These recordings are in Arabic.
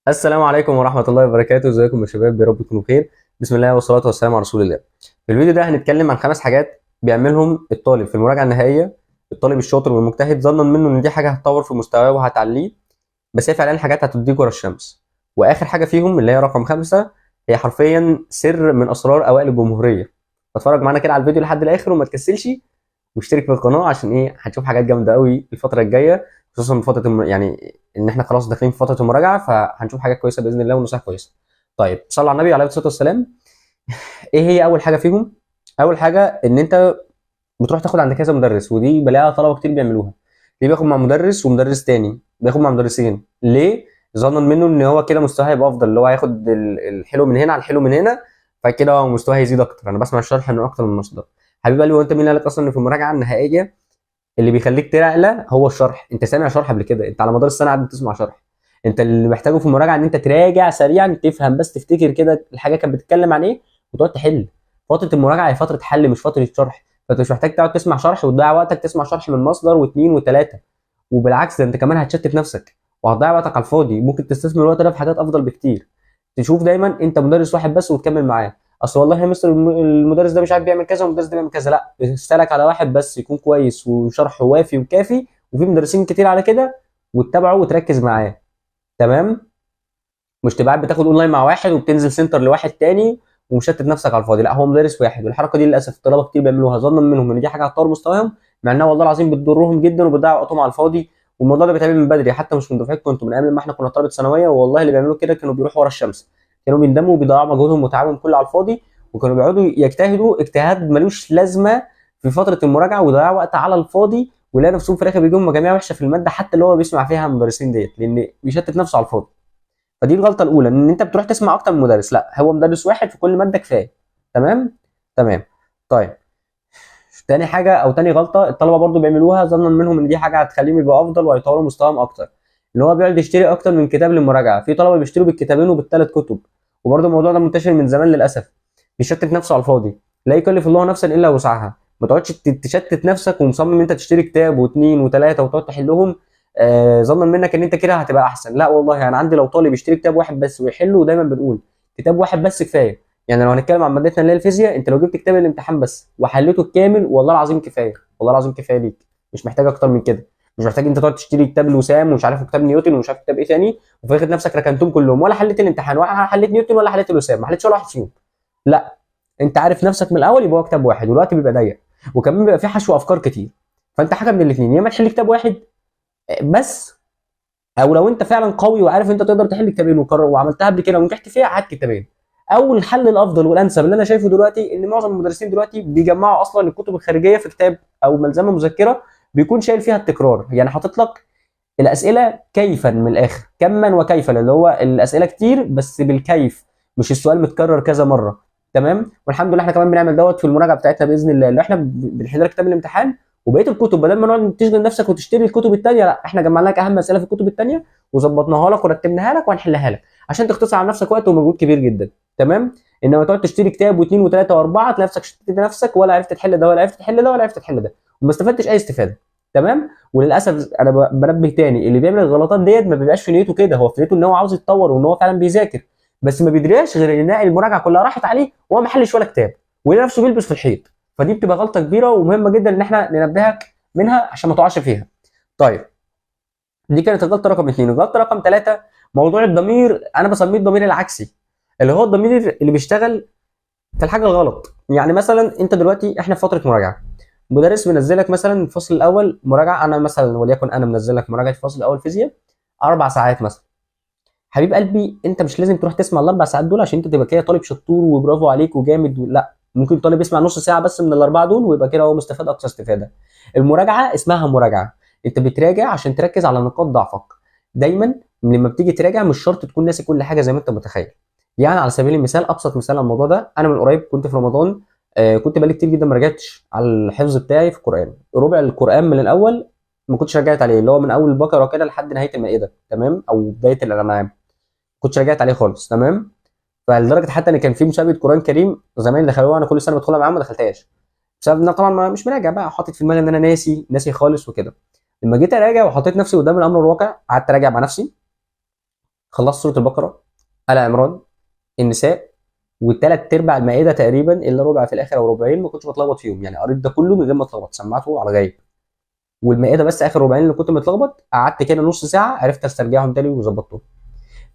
السلام عليكم ورحمة الله وبركاته، ازيكم يا شباب؟ يا رب تكونوا بخير. بسم الله والصلاة والسلام على رسول الله. في الفيديو ده هنتكلم عن 5 حاجات بيعملهم الطالب في المراجعة النهائية، الطالب الشاطر والمجتهد ظنا منه ان دي حاجة هتطور في مستواه وهتعليه، بس هي فعلا حاجات هتديك ورا الشمس. واخر حاجة فيهم اللي هي رقم 5 هي حرفيا سر من اسرار اوائل الجمهورية. فاتفرج معانا كده على الفيديو لحد الاخر وما تكسلش، واشترك في القناه عشان ايه؟ هتشوف حاجات جامده قوي الفتره الجايه، خصوصا فتره يعني ان احنا خلاص داخلين في فتره المراجعه، فهنشوف حاجات كويسه باذن الله ونصائح كويسه. طيب صلى على النبي عليه الصلاه والسلام. ايه هي اول حاجه فيهم؟ اول حاجه ان انت بتروح تاخد عند كذا مدرس، ودي بلاقيها طلبه كتير بيعملوها. ليه بياخد مع مدرس ومدرس تاني؟ بياخد مع مدرسين ليه؟ ظنا منه ان هو كده مستواه هيبقى افضل، اللي هو هياخد الحلو من هنا على الحلو من هنا، فكده هو مستواه هيزيد اكتر. انا بسمع الشرح من اكتر من مصدر. حبيب قلبي، وانت مين قال لك اصلا ان في المراجعه النهائيه اللي بيخليك تعلى هو الشرح؟ انت سامع شرح قبل كده؟ انت على مدار السنه قاعد بتسمع شرح. انت اللي محتاجه في المراجعه ان انت تراجع سريعا، تفهم بس، تفتكر كده الحاجه كانت بتتكلم عن ايه وتقعد تحل. فتره المراجعه هي فتره حل مش فتره شرح، فانت مش محتاج تقعد تسمع شرح وتضيع وقتك تسمع شرح من مصدر واثنين وثلاثه. وبالعكس، ده انت كمان هتشتت نفسك وهتضيع وقتك على الفاضي. ممكن تستثمر الوقت ده في حاجات افضل بكتير. تشوف دايما انت مدرس واحد بس وتكمل معاه. اصل والله يا مستر المدرس ده مش عارف بيعمل كذا والمدرس ده بيعمل كذا، لا، استلك على واحد بس يكون كويس وشرحه وافي وكافي، وفي مدرسين كتير على كده، وتتابعه وتركز معاه. تمام؟ مش تبقى قاعد بتاخد اونلاين مع واحد وبتنزل سنتر لواحد تاني ومشتت نفسك على الفاضي. لا، هو مدرس واحد. والحركه دي للاسف الطلبه كتير بيعملوها ظنا منهم ان دي حاجه هتطور مستواهم، مع انها والله العظيم بتضرهم جدا وبتضيع وقتهم على الفاضي. والموضوع ده بيتعمل من بدري، حتى مش من دفعتكم انتوا، من ايام ما احنا كنا طلبه ثانويه، والله اللي بيعملوا كده كانوا بيروحوا ورا الشمس. كانوا بيندموا وبيضيعوا مجهودهم وتعبهم كله على الفاضي، وكانوا بيقعدوا يجتهدوا اجتهاد ملوش لازمه في فتره المراجعه، ويضيعوا وقت على الفاضي، ويلاقي نفسهم في الاخر بيجيبوا مجاميع وحشه في الماده حتى اللي هو بيسمع فيها المدرسين ديت، لان بيشتت نفسه على الفاضي. فدي الغلطه الاولى، ان انت بتروح تسمع اكتر من مدرس. لا، هو مدرس واحد في كل ماده كفايه. تمام. تمام. طيب، تاني حاجه او تاني غلطه الطلبه برضو بيعملوها ظنا منهم ان دي حاجه هتخليهم يبقوا افضل وهيطوروا مستواهم اكتر، ان هو بيقعد يشتري اكتر من كتاب للمراجعه. في طلبه بيشتروا بالكتابين وبالثلاث كتب، وبرضو الموضوع ده منتشر من زمان للاسف. بيشتت نفسه على الفاضي. لا يكلف الله نفسا الا وسعها. ما تقعدش تشتت نفسك ومصمم ان انت تشتري كتاب واثنين وثلاثه وتقعد تحلهم ظنا منك ان انت كده هتبقى احسن. لا والله، انا عندي لو طالب يشتري كتاب واحد بس ويحله، دايما بنقول كتاب واحد بس كفايه. يعني لو هنتكلم عن مادتنا اللي هي الفيزياء، انت لو جبت كتاب الامتحان بس وحليته الكامل، والله العظيم كفايه، والله العظيم كفايه ليك. مش محتاج اكتر من كده. مش محتاج انت تقعد تشتري كتاب الوسام ومش عارف كتاب نيوتن ومش عارف كتاب ايه تاني، وفي الاخر نفسك ركنتهم كلهم، ولا حليت الامتحان، ولا حليت نيوتن ولا حليت الوسام، ما حليتش ولا واحد فيهم. لا، انت عارف نفسك من الاول، يبقى هو كتاب واحد، والوقت بيبقى ضيق، وكمان بيبقى فيه حشو افكار كتير. فانت حاجه من الاثنين: يا اما تحل كتاب واحد بس، او لو انت فعلا قوي وعارف انت تقدر تحل كتابين وعملتها قبل كده ونجحت فيها، هات كتابين. او الحل الافضل والانسب اللي انا شايفه دلوقتي، ان معظم المدرسين دلوقتي بيجمعوا اصلا الكتب الخارجيه في كتاب او ملزمه مذكره، بيكون شايل فيها التكرار، يعني حاطط لك الاسئله كيفا من الاخر، كما وكيفا، اللي هو الاسئله كتير بس بالكيف، مش السؤال متكرر كذا مره. تمام. والحمد لله احنا كمان بنعمل دوت في المراجعه بتاعتنا باذن الله، اللي احنا بنحل لك كتاب الامتحان وبقيه الكتب، بدل ما نقعد تشغل نفسك وتشتري الكتب الثانيه، لا، احنا جمعنا لك اهم اسئله في الكتب الثانيه وظبطناها لك ورتبناها لك وهنحلها لك، عشان تختصر على نفسك وقت ومجهود كبير جدا. تمام. انما تقعد تشتري كتاب واثنين وثلاثه واربعه، تلاقي نفسك شتت نفسك، ولا عرفت تحل ده ولا عرفت تحل ده ولا عرفت تحل ده، وما استفدتش اي استفاده. تمام. وللاسف انا بنبه تاني، اللي بيعمل الغلطات ديت ما بيبقاش في نيته كده، هو في نيته ان هو عاوز يتطور وان هو فعلا بيذاكر، بس ما بيدريش غير ان المراجعه كلها راحت عليه وهو ما حلش ولا كتاب، ويلاقي نفسه بيلبس في الحيط. فدي بتبقى غلطه كبيره ومهمه جدا ان احنا ننبهك منها عشان ما تقعش فيها. طيب، دي كانت الغلطه رقم اثنين. الغلطه رقم 3، موضوع الضمير، انا بسميه الضمير العكسي، اللي هو الضمير اللي بيشتغل في الحاجه الغلط. يعني مثلا انت دلوقتي احنا في فتره مراجعه، مدرس منزلك مثلا الفصل الاول مراجعه، انا مثلا وليكن انا منزل لك مراجعه الفصل الاول فيزياء 4 ساعات مثلا. حبيب قلبي، انت مش لازم تروح تسمع ال4 ساعات دول عشان انت تبقى كده طالب شطور وبرافو عليك وجامد، لا، ممكن طالب يسمع نص ساعه بس من الاربعه دول ويبقى كده هو مستفاد اقصى استفاده. المراجعه اسمها مراجعه، انت بتراجع عشان تركز على نقاط ضعفك. دايما لما بتيجي تراجع مش شرط تكون ناسي كل حاجه زي ما انت متخيل. يعني على سبيل المثال، ابسط مثال على الموضوع ده، انا من قريب كنت في رمضان، كنت بقالي كتير جدا ما رجعتش على الحفظ بتاعي في القران، ربع القران من الاول ما كنتش رجعت عليه، اللي هو من اول البقره كده لحد نهايه المائده، تمام، او بدايه الانعام، كنتش رجعت عليه خالص. تمام. فلدرجه حتى ان كان في مسابقه قران كريم زمان دخلوها، انا كل سنه بدخلها معاهم ما دخلتهاش، بسبب ان أنا طبعا مش مراجع بقى، حاطط في دماغي ان انا ناسي خالص وكده. لما جيت اراجع وحطيت نفسي قدام الامر الواقع، قعدت اراجع مع نفسي، خلصت سوره البقره، ال عمران، النساء، والثلاث ارباع المائده تقريبا، الا ربع في الاخر او ربعين ما كنتش بتلخبط فيهم، يعني قريت ده كله من غير ما اتلخبط، سمعته على غايب. والمائده بس اخر ربعين اللي كنت متلخبط، قعدت كده نص ساعه عرفت استرجعهم تاني وظبطتهم.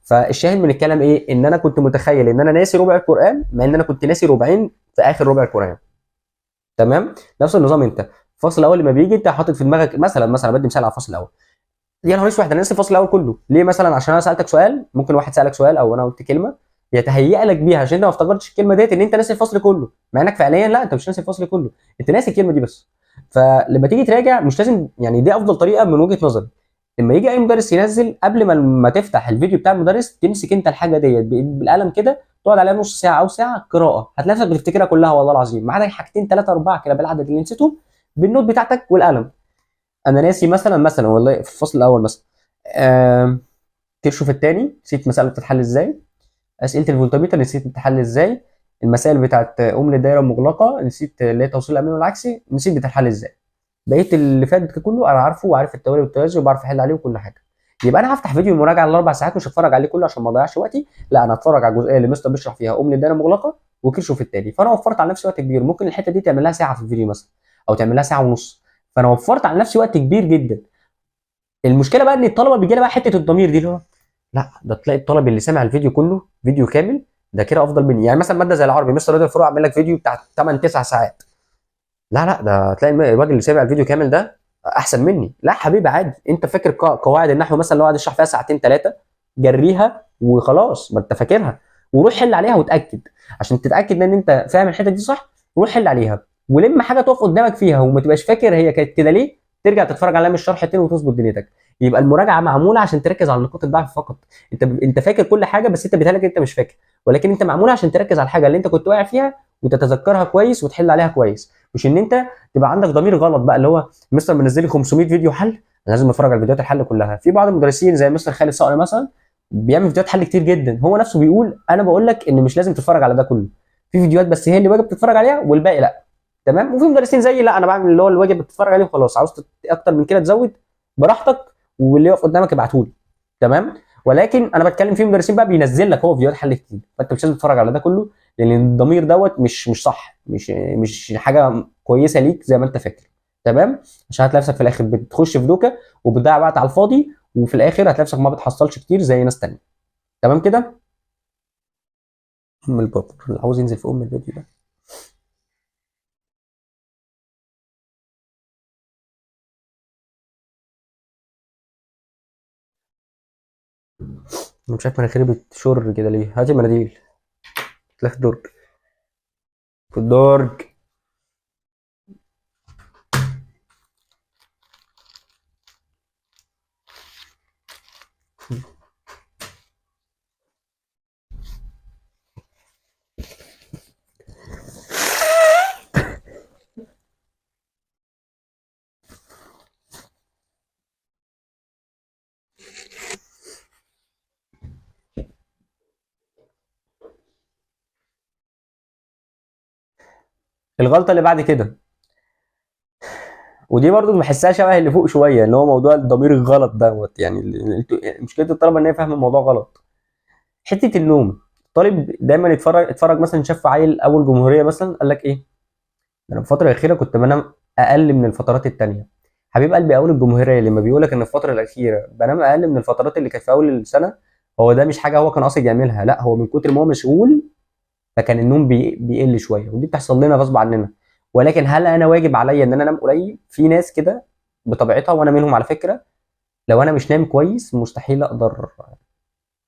فالشاهد من الكلام ايه؟ ان انا كنت متخيل ان انا ناسي ربع القران، مع ان انا كنت ناسي ربعين في اخر ربع القران. تمام. نفس النظام انت الفصل الاول لما بيجي انت حاطط في دماغك، مثلا بدي مثال على الفصل الاول، يا نهار اسود انا ناسي الفصل الاول كله ليه؟ مثلا عشان انا سالتك سؤال، ممكن واحد سالك سؤال او انا قلت كلمه يتهيأ لك بيها عشان انت ما افتكرتش الكلمه ديت ان انت ناسي الفصل كله، مع انك فعليا لا، انت مش ناسي الفصل كله، انت ناسي الكلمه دي بس. فلما تيجي تراجع مش لازم، يعني دي افضل طريقه من وجهه نظري. لما يجي اي مدرس ينزل، قبل ما تفتح الفيديو بتاع المدرس تمسك انت الحاجه ديت بالقلم كده، تقعد عليها نص ساعه او ساعه قراءه، هتلاقي نفسك بتفتكرها كلها والله العظيم، ما عدا حاجتين ثلاثه اربعه كده بالعدد اللي نسيتهم، بالنوت بتاعتك والقلم. انا ناسي مثلا والله في الفصل الاول مثلا كيرشوف الثاني نسيت مساله بتتحل ازاي، اسئله الفولتميتر نسيت بتتحل ازاي، المسائل بتاعت للدايره المغلقه نسيت اللي هي توصيل الامين والعكسي نسيت بتتحل ازاي. بقيت اللي فات كله انا عارفه، وعارف التوالي والتوازي وبعرف احل عليه وكل حاجه. يبقى انا هفتح فيديو المراجعه الاربع ساعات مش هتفرج عليه كله عشان ما اضيعش وقتي، لا انا هتفرج على الجزئيه اللي مستر بيشرح فيها للدايره المغلقه وكيرشوف الثاني، فانا وفرت على نفسي وقت كبير، ممكن الحته دي تعمل لها ساعه في الفيديو مثلا، او تعمل لها ساعه ونص، فانا وفرت على نفسي وقت كبير جدا. المشكله بقى ان الطلبه بيجي لها بقى حته الضمير دي اللي هو لا، ده تلاقي الطالب اللي سامع الفيديو كله فيديو كامل ده كده افضل مني، يعني مثلا ماده زي العربي مستر رضا الفروع عامل لك فيديو بتاع 8 9 ساعات، لا ده تلاقي الراجل اللي سامع الفيديو كامل ده احسن مني. لا حبيبي عادي، انت فاكر قواعد النحو مثلا لو قاعد يشرح فيها ساعتين ثلاثه، جريها وخلاص ما انت فاكرها، وروح حل عليها وتاكد، عشان تتاكد ان انت فاهم الحته دي صح، روح حل عليها ولما حاجه تقف قدامك فيها وما تبقاش فاكر هي كانت كده ليه، ترجع تتفرج عليها من الشرح تاني وتظبط دنيتك. يبقى المراجعه معموله عشان تركز على نقاط الضعف فقط. انت فاكر كل حاجه بس انت بيتهيألك انت مش فاكر، ولكن انت معموله عشان تركز على الحاجه اللي انت كنت واقع فيها وتتذكرها كويس وتحل عليها كويس، مش ان انت تبقى عندك ضمير غلط بقى اللي هو مستر منزل لي 500 فيديو حل انا لازم اتفرج على فيديوهات الحل كلها. في بعض المدرسين زي مستر خالد صقر مثلا بيعمل فيديوهات حل كتير جدا، هو نفسه بيقول انا بقول لك ان مش لازم تتفرج على ده كله، في فيديوهات بس هي اللي واجب تتفرج عليها والباقي لا. تمام. وفي مدرسين زيي لا، انا بعمل اللي هو الواجب بتتفرج عليه وخلاص، عاوز اكتر من كده تزود براحتك، واللي يقف قدامك ابعته لي. تمام. ولكن انا بتكلم في مدرسين بقى بينزل لك هو فيديوهات حل كتير، فانت مش لازم تتفرج على ده كله، لان الضمير دوت مش صح، مش حاجه كويسه ليك زي ما انت فاكر. تمام. عشان هتلاقي نفسك في الاخر بتخش في دوكا وبتضيع وقت على الفاضي، وفي الاخر هتلاقي نفسك ما بتحصلش كتير زي ناس تانية. تمام كده. ام البابا اللي عاوز ينزل في ام الفيديو ده. انا مش عارف مناخيري بتشر كده ليه، هاتي مناديل. تلاقي في الدرج، في الدرج. الغلطه اللي بعد كده، ودي برضو بحسها شبه اللي فوق شويه، اللي هو موضوع الضمير الغلط دوت، يعني مشكله الطلبه ان هي فاهمه الموضوع غلط. حته النوم، الطالب دايما يتفرج مثلا، شاف عيل اول جمهوريه مثلا قال لك ايه، انا في الفتره الاخيره كنت بنام اقل من الفترات التانيه. حبيب قلبي، اول الجمهوريه لما بيقول لك ان في الفتره الاخيره بنام اقل من الفترات اللي كانت في اول السنه، هو ده مش حاجه هو كان قاصد يعملها، لا هو من كتر ما هو مشغول فكان النوم بيقل شويه، ودي بتحصل لنا غصب عننا. ولكن هل انا واجب عليا ان انا انام قليل؟ في ناس كده بطبيعتها وانا منهم على فكره، لو انا مش نايم كويس مستحيل اقدر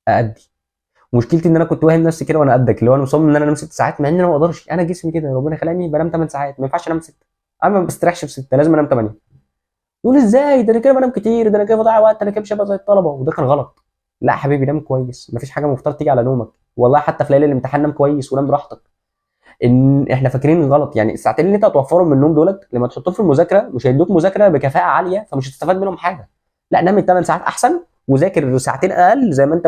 ادي. مشكلتي ان انا كنت واهم نفسي كده وانا قدك، اللي هو انا مصمم ان انا انام 6 ساعات، مع ان انا ما اقدرش، انا جسمي كده ربنا خلاني بنام 8 ساعات، ما ينفعش انام 6، انا ما بستريحش في 6، لازم انام 8. يقول ازاي ده انا كده بنام كتير، ده انا كده بضيع وقت، انا كده مش هبقى زي الطلبه، وده كان غلط. لا حبيبي، نام كويس، مفيش حاجه المفترض تيجي على نومك، والله حتى في ليله الامتحان نام كويس ونام براحتك. ان احنا فاكرين غلط، يعني الساعتين اللي انت هتوفرهم من النوم دولت لما تحطهم في المذاكره مش هيدوك مذاكره بكفاءه عاليه، فمش هتستفاد منهم حاجه. لا، نام 8 ساعات احسن، وذاكر ساعتين اقل زي ما انت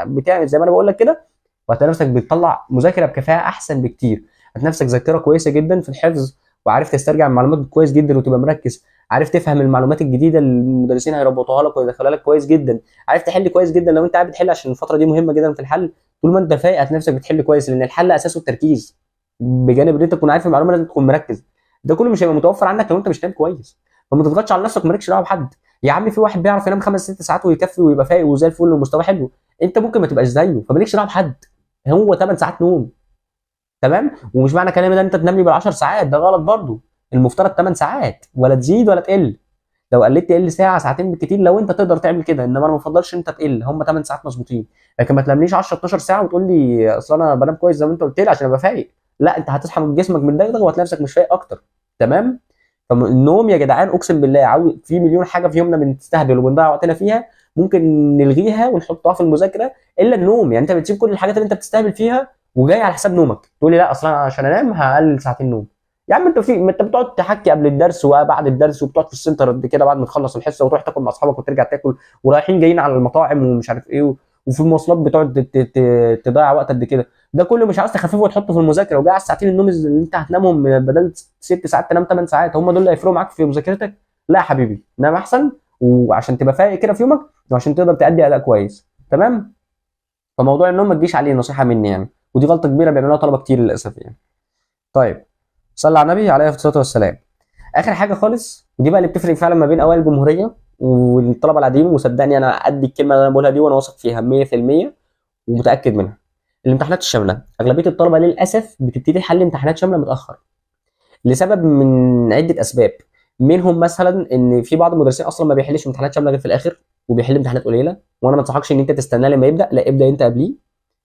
بتعمل زي ما انا بقول لك كده، وهتلاقي نفسك بتطلع مذاكره بكفاءه احسن بكتير، هتلاقي نفسك ذاكره كويسه جدا في الحفظ، وعارف تسترجع المعلومات كويس جدا وتبقى مركز، عارف تفهم المعلومات الجديده اللي المدرسين هيربطوها لك ويدخلها لك كويس جدا، عارف تحل كويس جدا لو انت قاعد بتحل، عشان الفتره دي مهمه جدا في الحل. طول ما انت فايق هتلاقي نفسك بتحل كويس، لان الحل اساسه التركيز، بجانب ان انت تكون عارف المعلومه لازم تكون مركز. ده كله مش هيبقى متوفر عندك لو انت مش نايم كويس. فما تضغطش على نفسك، مالكش دعوه بحد. يا عم في واحد بيعرف ينام 5 6 ساعات ويكفي ويبقى فايق وزي الفل ومستواه حلو، انت ممكن ما تبقاش زيه، فمالكش دعوه بحد. هو 8 ساعات نوم تمام. ومش معنى كلامي ده انت تنام لي بال 10 ساعات، ده غلط برضه. المفترض 8 ساعات، ولا تزيد ولا تقل. لو قلت تقل ساعه ساعتين بالكتير لو انت تقدر تعمل كده، انما انا ما بفضلش انت تقل، هم 8 ساعات مظبوطين. لكن ما تنامليش 10 12 ساعه وتقول لي اصل انا بنام كويس زي ما انت قلت لي عشان ابقى فايق. لا، انت هتصحى من جسمك متدغدغ وهتلاقي نفسك مش فايق اكتر. تمام. فالنوم يا جدعان اقسم بالله في مليون حاجه في يومنا بنستهبل وبنضيع وقتنا فيها، ممكن نلغيها ونحطها في المذاكره الا النوم. يعني انت بتسيب كل الحاجات اللي انت بتستهبل فيها وجاي على حساب نومك، تقول لي لا اصلا عشان انام هقلل ساعتين نوم. يا عم انت ما انت بتقعد تحكي قبل الدرس وبعد الدرس، وبتقعد في السنتر قد كده بعد ما تخلص الحصه وتروح تاكل مع اصحابك وترجع تاكل، ورايحين جايين على المطاعم ومش عارف ايه، وفي المواصلات بتقعد تضيع وقت قد كده. ده كله مش عاوز تخففه وتحطه في المذاكره، وجاي على الساعتين النوم اللي انت هتنامهم بدل 6 ساعات تنام 8 ساعات، هم دول اللي هيفرقوا معاك في مذاكرتك؟ لا يا حبيبي، نام احسن وعشان تبقى فايق كده في يومك، وعشان تقدر تأدي اداء كويس. تمام. فموضوع النوم ما تجيش عليه، نصيحه مني يعني، ودي غلطه كبيره بيعملوها طلبه كتير للاسف يعني. طيب، صلى على النبي عليه الصلاه والسلام. اخر حاجه خالص، ودي بقى اللي بتفرق فعلا ما بين اوائل الجمهوريه والطلبه العاديين، وصدقني انا قد الكلمه اللي انا بقولها دي وانا واثق فيها 100% ومتاكد منها. الامتحانات الشامله، اغلبيه الطلبه للاسف بتبتدي حل امتحانات شامله متاخر لسبب من عده اسباب. منهم مثلا ان في بعض المدرسين اصلا ما بيحلش امتحانات شامله غير في الاخر، وبيحل امتحانات قليله. وانا ما انصحكش ان انت تستناه لما يبدا، لا ابدا انت قبليه.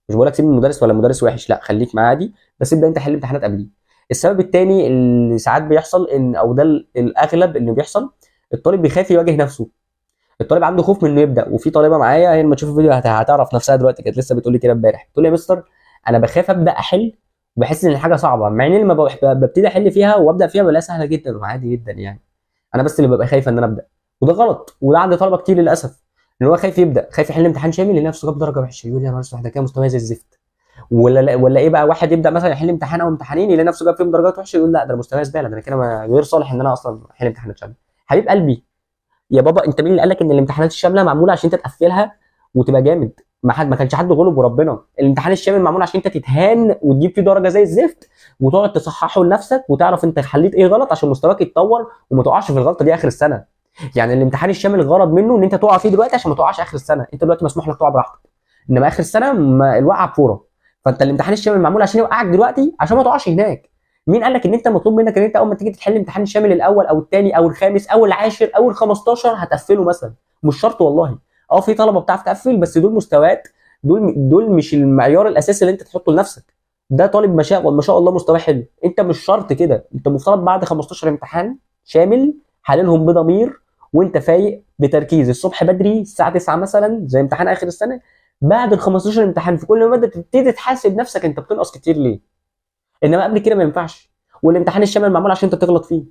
مش بقول لك سيب المدرس ولا المدرس وحش، لا خليك معاه عادي، بس ابدا انت حل امتحانات قبليه. السبب الثاني اللي ساعات بيحصل ان، او ده الاغلب اللي بيحصل، الطالب بيخاف يواجه نفسه. الطالب عنده خوف من انه يبدا. وفي طالبه معايا هي لما تشوف الفيديو هتعرف نفسها دلوقتي، كانت لسه بتقول لي كده امبارح، بتقول لي يا مستر انا بخاف ابدا احل وبحس ان الحاجه صعبه، مع ان لما ببتدي احل فيها وابدا فيها بلاقيها سهله جدا وعادي جدا يعني. انا بس اللي ببقى خايف ان انا ابدا، وده غلط. وده عند طلبه كتير للاسف، ان هو خايف يبدا، خايف يحل امتحان شامل لنفسه جاب درجه وحشه، يقول يا نهار اسود ده كده مستواه زي الزفت. ولا ايه بقى، واحد يبدا مثلا يحل امتحان او امتحانين يلاقي نفسه جاب فيهم درجات وحشه، يقول لا ده مستواه زباله، ده انا كده غير صالح ان انا اصلا احل امتحانات شامله. حبيب قلبي يا بابا، انت مين اللي قال لك ان الامتحانات الشامله معموله عشان انت تقفلها وتبقى جامد؟ ما كانش حد غلب وربنا. الامتحان الشامل معمول عشان انت تتهان وتجيب فيه درجه زي الزفت، وتقعد تصححه لنفسك وتعرف انت حليت ايه غلط عشان مستواك يتطور وما تقعش في الغلطه دي اخر السنه. يعني الامتحان الشامل الغرض منه ان انت تقع فيه دلوقتي عشان ما تقعش اخر السنه. انت دلوقتي مسموح لك تقع براحتك، انما اخر السنه الوقعه بفوره. فانت الامتحان الشامل معمول عشان يوقعك دلوقتي عشان ما تقعش هناك. مين قال لك ان انت مطلوب منك ان انت اول ما تيجي تحل الامتحان الشامل الاول او الثاني او الخامس او العاشر او ال 15 هتقفله مثلا؟ مش شرط والله. في طلبه بتعرف تقفل، بس دول مستويات، دول مش المعيار الاساسي اللي انت تحطه لنفسك. ده طالب ما شاء الله مستواه حلو، انت مش شرط كده. انت مفترض بعد 15 امتحان شامل حللهم بضمير وانت فايق بتركيز الصبح بدري الساعه 9 مثلا زي امتحان اخر السنه، بعد ال 15 امتحان في كل ماده تبتدي تحاسب نفسك انت بتنقص كتير ليه. انما قبل كده ما ينفعش. والامتحان الشامل معمول عشان انت تغلط فيه،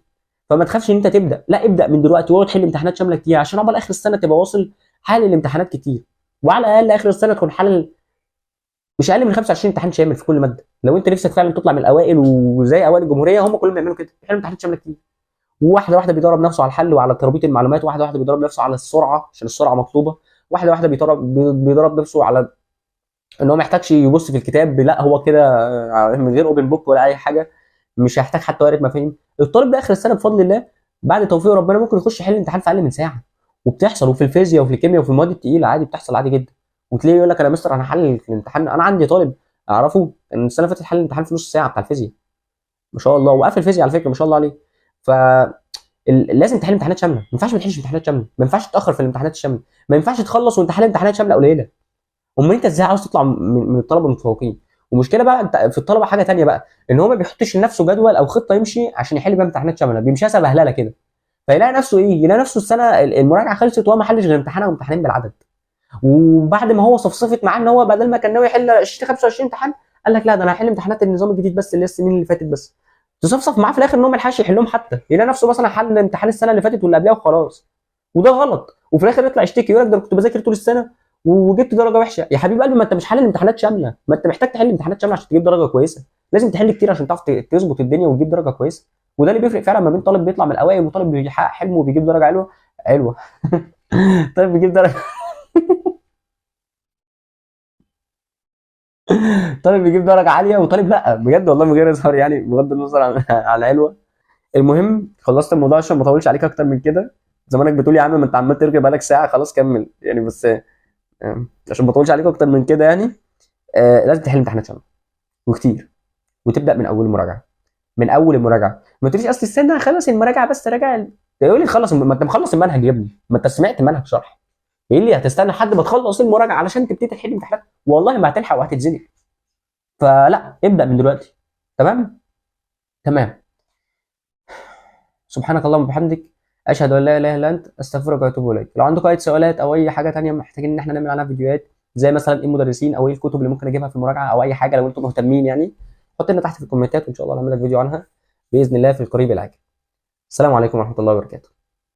فما تخافش ان انت تبدا، لا ابدا من دلوقتي واقعد تحل امتحانات شامله كتير عشان عقبال اخر السنه تبقى واصل حل الامتحانات كتير. وعلى الاقل اخر السنه تكون حل مش اقل من 25 امتحان شامل في كل ماده. لو انت نفسك فعلا تطلع من الاوائل وزي اوائل الجمهوريه، هم كلهم بيعملوا كده، بيحلوا امتحانات شامله كتير. وواحده واحده بيدرب نفسه على الحل وعلى تربيط المعلومات، واحده واحده بيدرب نفسه على السرعه عشان السرعه مطلوبه، واحده واحده بيدرب نفسه على ان هو ما يحتاجش يبص في الكتاب، لا هو كده من غير اوبن بوك ولا اي حاجه، مش هيحتاج حتى ورقه مفاهيم. الطالب ده اخر السنه بفضل الله بعد توفيق ربنا ممكن يخش يحل امتحان في اقل من ساعه، وبتحصل. وفي الفيزياء وفي الكيمياء وفي المواد الثقيله عادي بتحصل عادي جدا. وتلاقيه يقول لك انا مستر انا حل الامتحان، انا عندي طالب اعرفه ان السنه اللي فاتت حل الامتحان في نص ساعه بتاع الفيزياء، ما شاء الله، وقفل فيزياء على فكره ما شاء الله عليه. ف لازم تحل امتحانات شامله، ما ينفعش ما تحلش امتحانات شامله، ما ينفعش تتاخر في الامتحانات الشامله، ما ينفعش تخلص وانت حل امتحانات شامله قليله. امال انت ازاي عاوز تطلع من الطلبه المتفوقين؟ ومشكله بقى انت في الطلبه حاجه تانية بقى، ان هو ما بيحطش لنفسه جدول او خطه يمشي عشان يحل بيها امتحانات شامله، بيمشيها سبهلله كده. فيلاقي نفسه ايه، يلاقي نفسه السنه المراجعه خلصت وهو ما حلش غير امتحان او امتحانين بالعدد. وبعد ما هو صفصفت معاه ان هو بدل ما كان ناوي يحل 20 25 امتحان، قال لك لا ده انا هحل امتحانات النظام الجديد بس اللي هي السنين اللي فاتت بس. تصفصف معاه في الاخر ان هو ما لحقش يحلهم حتى، يلاقي نفسه مثلا حل امتحان السنه اللي فاتت واللي قبلها وخلاص. وده غلط. وفي الاخر يطلع يشتكي يقول لك ده انا كنت بذاكر طول السنه وجبت درجه وحشه. يا حبيب قلبي ما انت مش حل امتحانات شامله، ما انت محتاج تحل امتحانات شامله عشان تجيب درجه كويسه، لازم تحل كتير عشان تعرف تظبط الدنيا وتجيب درجه كويسه. وده اللي بيفرق فعلا ما بين طالب بيطلع من الاوائل وطالب بيحقق حلمه وبيجيب درجه علوه. طالب بيجيب درجه طالب بيجيب درجه عاليه وطالب لا، بجد والله من غير هزار يعني، بغض النظر عن العلوه. المهم خلصت الموضوع عشان ما اطولش عليك اكتر من كده. زمانك بتقول يا عم ما انت عمال ترغي بقالك ساعه، خلاص كمل يعني. بس عشان ما اطولش عليك اكتر من كده يعني، لازم تحل امتحانات شامله وكتير، وتبدا من اول مراجعه. من اول المراجعه ما تقوليش اصل استنى اخلص المراجعه بس راجع. يقول لي خلص، ما انت مخلص المنهج يا ابني، ما انت سمعت منهج شرح. ايه اللي هتستنى لحد ما تخلص المراجعه علشان تبتدي تحل امتحانات؟ والله ما هتلحق وهتتزنق. فلا، ابدا من دلوقتي. تمام. تمام. سبحانك اللهم وبحمدك، اشهد ان لا اله الا انت، استغفرك واتوب اليك. لو عندكم اي سؤالات او اي حاجه تانية محتاجين ان احنا نعمل عنها فيديوهات، زي مثلا ايه المدرسين او ايه الكتب اللي ممكن اجيبها في المراجعه او اي حاجه، لو انتم مهتمين يعني، حط لنا تحت في الكومنتات وان شاء الله نعمل لك فيديو عنها باذن الله في القريب العاجل. السلام عليكم ورحمه الله وبركاته.